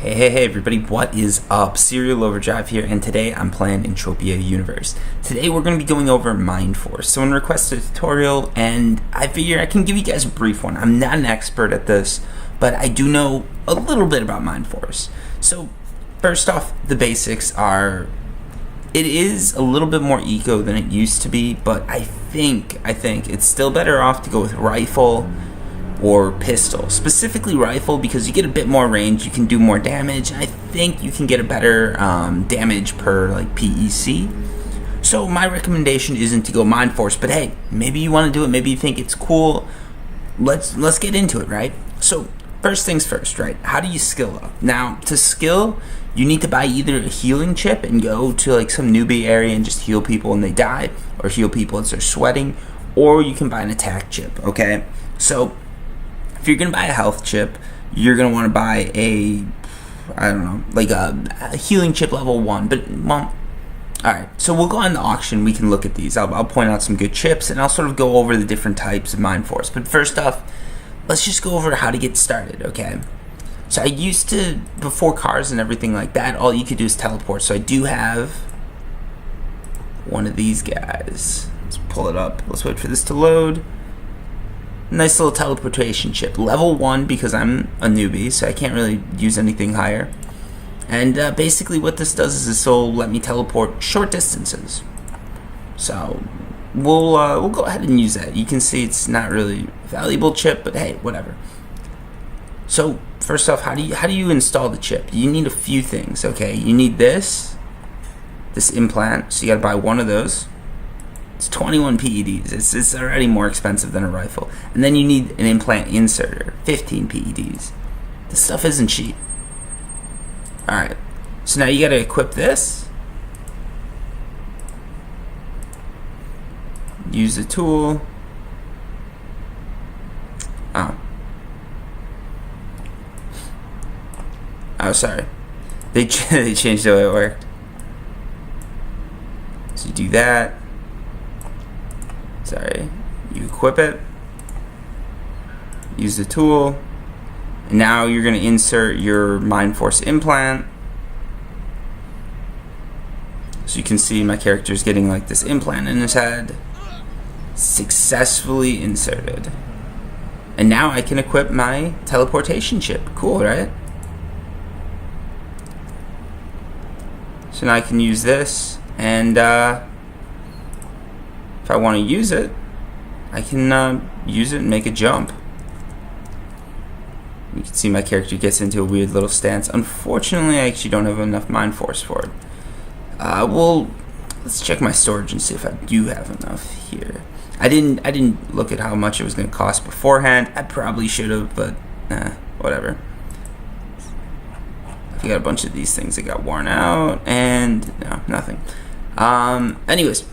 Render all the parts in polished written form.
Hey everybody, what is up? Serial Overdrive here, and today I'm playing Entropia Universe. Today we're going to be going over Mindforce. Someone requested a tutorial, and I figure I can give you guys a brief one. I'm not an expert at this, but I do know a little bit about Mindforce. So, first off, the basics are, it is a little bit more eco than it used to be, but I think it's still better off to go with rifle or pistol. Specifically rifle, because you get a bit more range, you can do more damage, and I think you can get a better damage per PEC. So my recommendation isn't to go Mindforce, but hey, maybe you want to do it, maybe you think it's cool. Let's get into it, right? So first things first, right? How do you skill up? Now, to skill, you need to buy either a healing chip and go to some newbie area and just heal people when they die, or heal people as they're sweating, or you can buy an attack chip, okay? So if you're going to buy a health chip, you're going to want to buy a healing chip level 1. But, well, alright, so we'll go on the auction, we can look at these. I'll point out some good chips, and I'll sort of go over the different types of Mindforce. But first off, let's just go over how to get started, okay? So I used to, before cars and everything like that, all you could do is teleport. So I do have one of these guys. Let's pull it up. Let's wait for this to load. Nice little teleportation chip. Level 1 because I'm a newbie, so I can't really use anything higher. And basically what this does is this will let me teleport short distances. So we'll go ahead and use that. You can see it's not really a valuable chip, but hey, whatever. So first off, how do you install the chip? You need a few things, okay? You need this implant, so you gotta buy one of those. It's 21 PEDs. It's already more expensive than a rifle. And then you need an implant inserter, 15 PEDs. This stuff isn't cheap. Alright, so now you gotta equip this. Use the tool. Oh, sorry. They changed the way it worked. So you do that. Sorry. You equip it. Use the tool. And now you're going to insert your Mindforce implant. So you can see my character's getting this implant in his head. Successfully inserted. And now I can equip my teleportation chip. Cool, right? So now I can use this, and if I want to use it, I can use it and make a jump. You can see my character gets into a weird little stance. Unfortunately, I actually don't have enough Mindforce for it. Well, let's check my storage and see if I do have enough here. I didn't look at how much it was going to cost beforehand. I probably should have, but whatever. I got a bunch of these things that got worn out, and no, nothing. Anyways,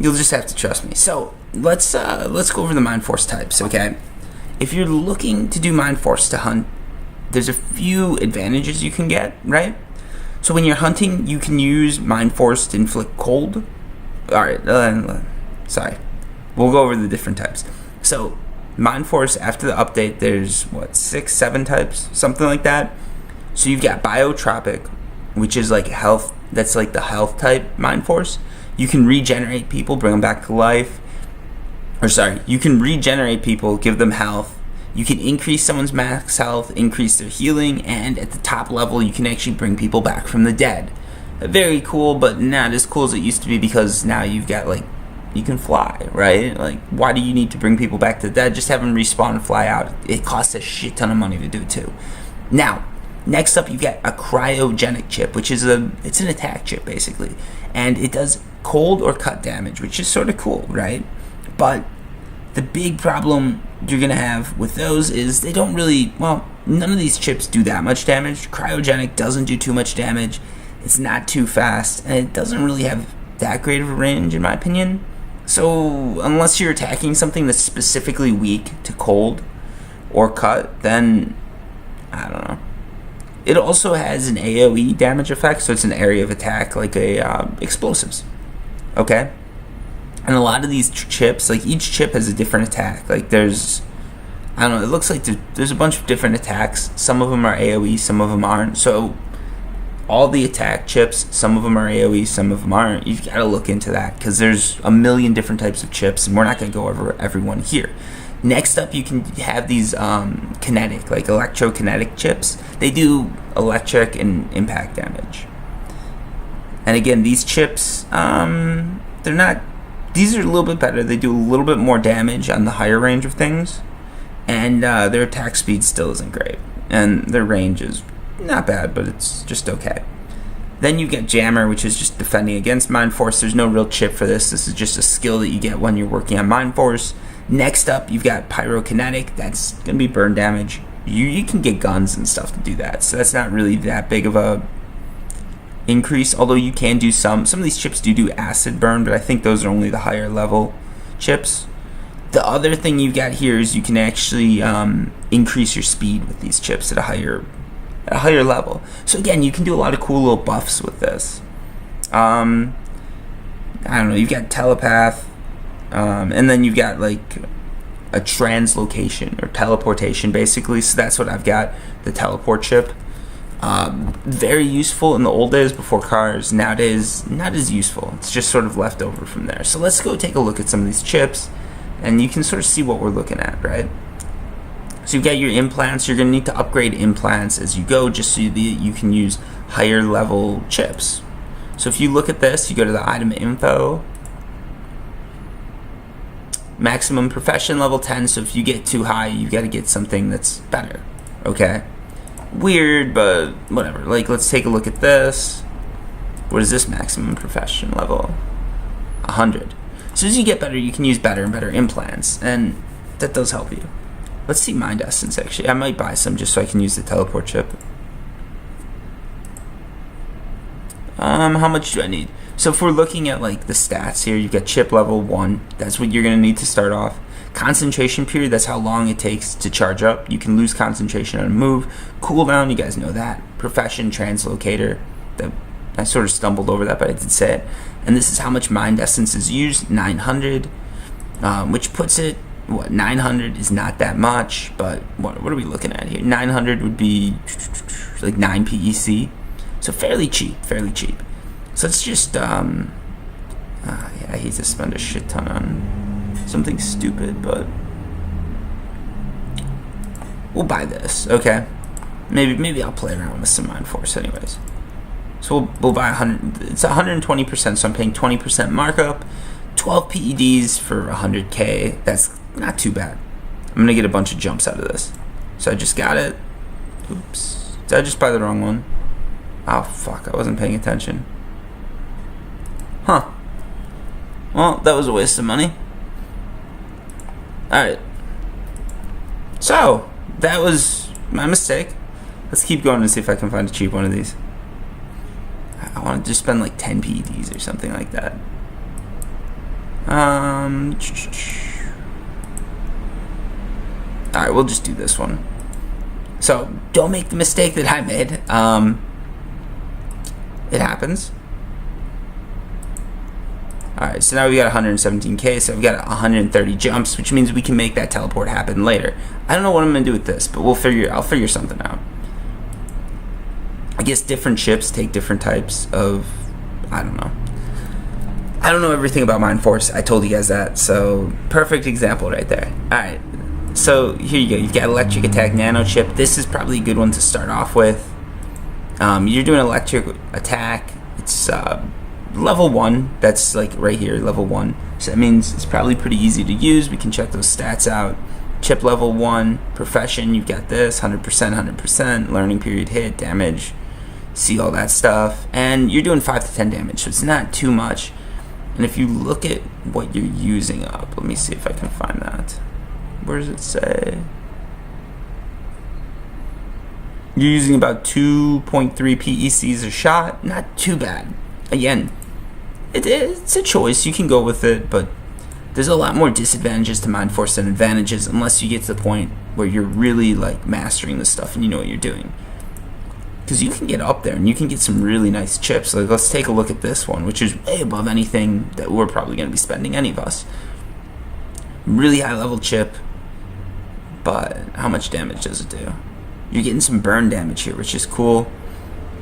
you'll just have to trust me. So let's go over the Mindforce types, okay? If you're looking to do Mindforce to hunt, there's a few advantages you can get, right? So when you're hunting, you can use Mindforce to inflict cold. All right, sorry. We'll go over the different types. So Mindforce, after the update, there's 6, 7 types, something like that. So you've got Biotropic, which is health. That's the health type Mindforce. You can regenerate people, bring them back to life. Or sorry, you can regenerate people, give them health. You can increase someone's max health, increase their healing, and at the top level, you can actually bring people back from the dead. Very cool, but not as cool as it used to be, because now you've got you can fly, right? Why do you need to bring people back to the dead? Just have them respawn and fly out. It costs a shit ton of money to do it too. Now, next up, you've got a cryogenic chip, which is it's an attack chip basically, and it does cold or cut damage, which is sort of cool, right? But the big problem you're gonna have with those is they don't really, none of these chips do that much damage. Cryogenic doesn't do too much damage. It's not too fast, and it doesn't really have that great of a range, in my opinion. So unless you're attacking something that's specifically weak to cold or cut, then I don't know. It also has an AoE damage effect, so it's an area of attack, like explosives. Okay? And a lot of these chips, each chip has a different attack. There's I don't know, it looks like there's a bunch of different attacks. Some of them are AoE, some of them aren't. So all the attack chips, some of them are AoE, some of them aren't. You've got to look into that because there's a million different types of chips, and we're not going to go over everyone here. Next up, you can have these kinetic, like electrokinetic chips. They do electric and impact damage. And again, these chips, these are a little bit better. They do a little bit more damage on the higher range of things, and their attack speed still isn't great, and their range is not bad, but it's just okay. Then you get Jammer, which is just defending against Mindforce. There's no real chip for this. This is just a skill that you get when you're working on Mindforce. Next up, you've got Pyrokinetic. That's going to be burn damage. You can get guns and stuff to do that, so that's not really that big of a increase, although you can do some of these chips do acid burn, but I think those are only the higher level chips. The other thing you've got here is you can actually increase your speed with these chips at a higher level. So again, you can do a lot of cool little buffs with this. I don't know, you've got Telepath, and then you've got like a translocation or teleportation basically, so that's what I've got, the teleport chip. Very useful in the old days before cars. Nowadays, not as useful. It's just sort of left over from there. So let's go take a look at some of these chips, and you can sort of see what we're looking at, right? So you've got your implants. You're going to need to upgrade implants as you go, just so that you can use higher level chips. So if you look at this, you go to the item info, maximum profession level 10. So if you get too high, you got to get something that's better. Okay. Weird, but whatever. Like, let's take a look at this. What is this maximum profession level? 100. So as you get better, you can use better and better implants, and that does help you. Let's see Mind Essence, actually. I might buy some just so I can use the teleport chip. How much do I need? So if we're looking at like the stats here, you've got chip level 1. That's what you're going to need to start off. Concentration period, that's how long it takes to charge up. You can lose concentration on a move. Cooldown, you guys know that. Profession, translocator. I sort of stumbled over that, but I did say it. And this is how much Mind Essence is used, 900, which puts it, 900 is not that much, but what are we looking at here? 900 would be like 9 PEC, so fairly cheap. So it's just, yeah, I hate to spend a shit ton on something stupid, but we'll buy this, okay? Maybe I'll play around with some Mindforce anyways. So we'll buy 100. It's 120%, so I'm paying 20% markup. 12 PEDs for 100k. That's not too bad. I'm gonna get a bunch of jumps out of this. So I just got it. Oops. Did I just buy the wrong one? Oh fuck! I wasn't paying attention. Huh. Well, that was a waste of money. Alright. So, that was my mistake. Let's keep going and see if I can find a cheap one of these. I want to just spend like 10 PEDs or something like that. Alright, we'll just do this one. So, don't make the mistake that I made. It happens. Alright, so now we got 117k, so we've got 130 jumps, which means we can make that teleport happen later. I don't know what I'm going to do with this, but I'll figure something out. I guess different chips take different types of, I don't know. I don't know everything about Mindforce. I told you guys that, so perfect example right there. Alright, so here you go. You've got Electric Attack Nano Chip. This is probably a good one to start off with. You're doing Electric Attack. It's level 1. That's like right here, level 1. So that means it's probably pretty easy to use. We can check those stats out. Chip level 1, Profession, you've got this, 100%, 100%, learning period hit, damage, see all that stuff. And you're doing 5 to 10 damage, so it's not too much. And if you look at what you're using up, let me see if I can find that. Where does it say? You're using about 2.3 PECs a shot. Not too bad. Again, it's a choice. You can go with it, but there's a lot more disadvantages to Mindforce than advantages unless you get to the point where you're really like mastering this stuff and you know what you're doing. Because you can get up there and you can get some really nice chips. Like, let's take a look at this one, which is way above anything that we're probably going to be spending, any of us. Really high level chip, but how much damage does it do? You're getting some burn damage here, which is cool.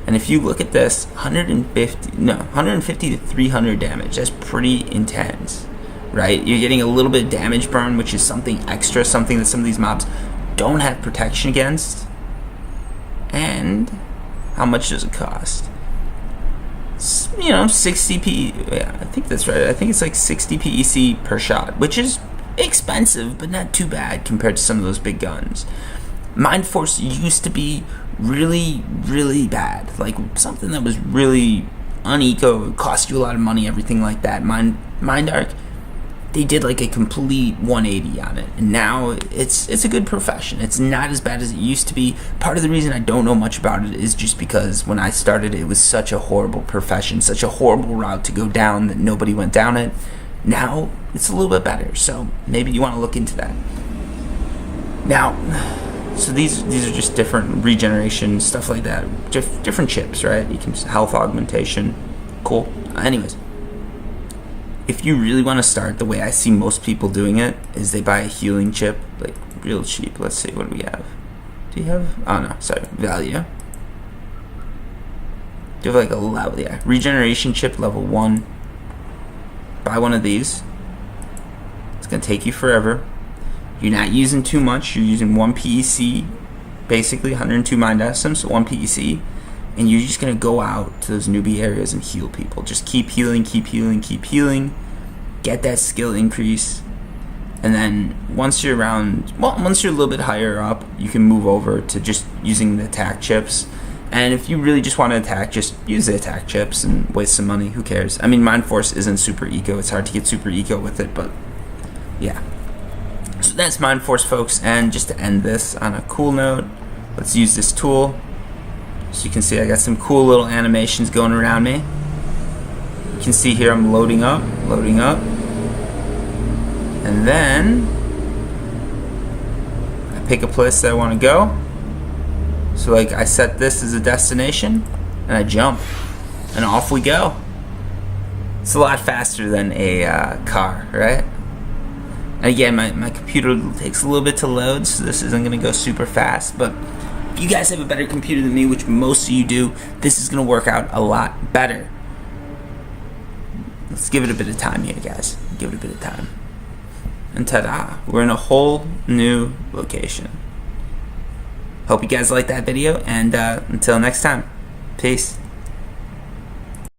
And if you look at this, 150 to 300 damage. That's pretty intense, right? You're getting a little bit of damage burn, which is something extra, something that some of these mobs don't have protection against. And how much does it cost? 60 P. Yeah, I think that's right. I think it's like 60 PEC per shot, which is expensive, but not too bad compared to some of those big guns. Mindforce used to be really, really bad. Like something that was really uneco, cost you a lot of money, everything like that. Mindark, they did like a complete 180 on it, and now it's a good profession. It's not as bad as it used to be. Part of the reason I don't know much about it is just because when I started, it was such a horrible profession, such a horrible route to go down that nobody went down it. Now it's a little bit better, so maybe you want to look into that. Now, so these are just different regeneration, stuff like that. Different chips, right? You can health augmentation. Cool. Anyways, if you really want to start the way I see most people doing it, is they buy a healing chip, like real cheap. Let's see, what do we have? Do you have? Oh no, sorry, value. Do you have like a level? Yeah, regeneration chip level 1. Buy one of these. It's gonna take you forever. You're not using too much. You're using 1 PEC, basically 102 mind estims, 1 PEC, and you're just gonna go out to those newbie areas and heal people. Just keep healing, keep healing, keep healing. Get that skill increase, and then once you're a little bit higher up, you can move over to just using the attack chips. And if you really just want to attack, just use the attack chips and waste some money. Who cares? I mean, Mindforce isn't super eco. It's hard to get super eco with it, but yeah. So that's Mindforce, folks. And just to end this on a cool note, let's use this tool. So you can see I got some cool little animations going around me. You can see here I'm loading up. And then I pick a place that I want to go. So like I set this as a destination and I jump and off we go. It's a lot faster than a car, right? And again, my computer takes a little bit to load, so this isn't going to go super fast, but if you guys have a better computer than me, which most of you do, this is going to work out a lot better. Let's give it a bit of time here, guys. Give it a bit of time. And ta-da, we're in a whole new location. Hope you guys liked that video, and until next time, peace.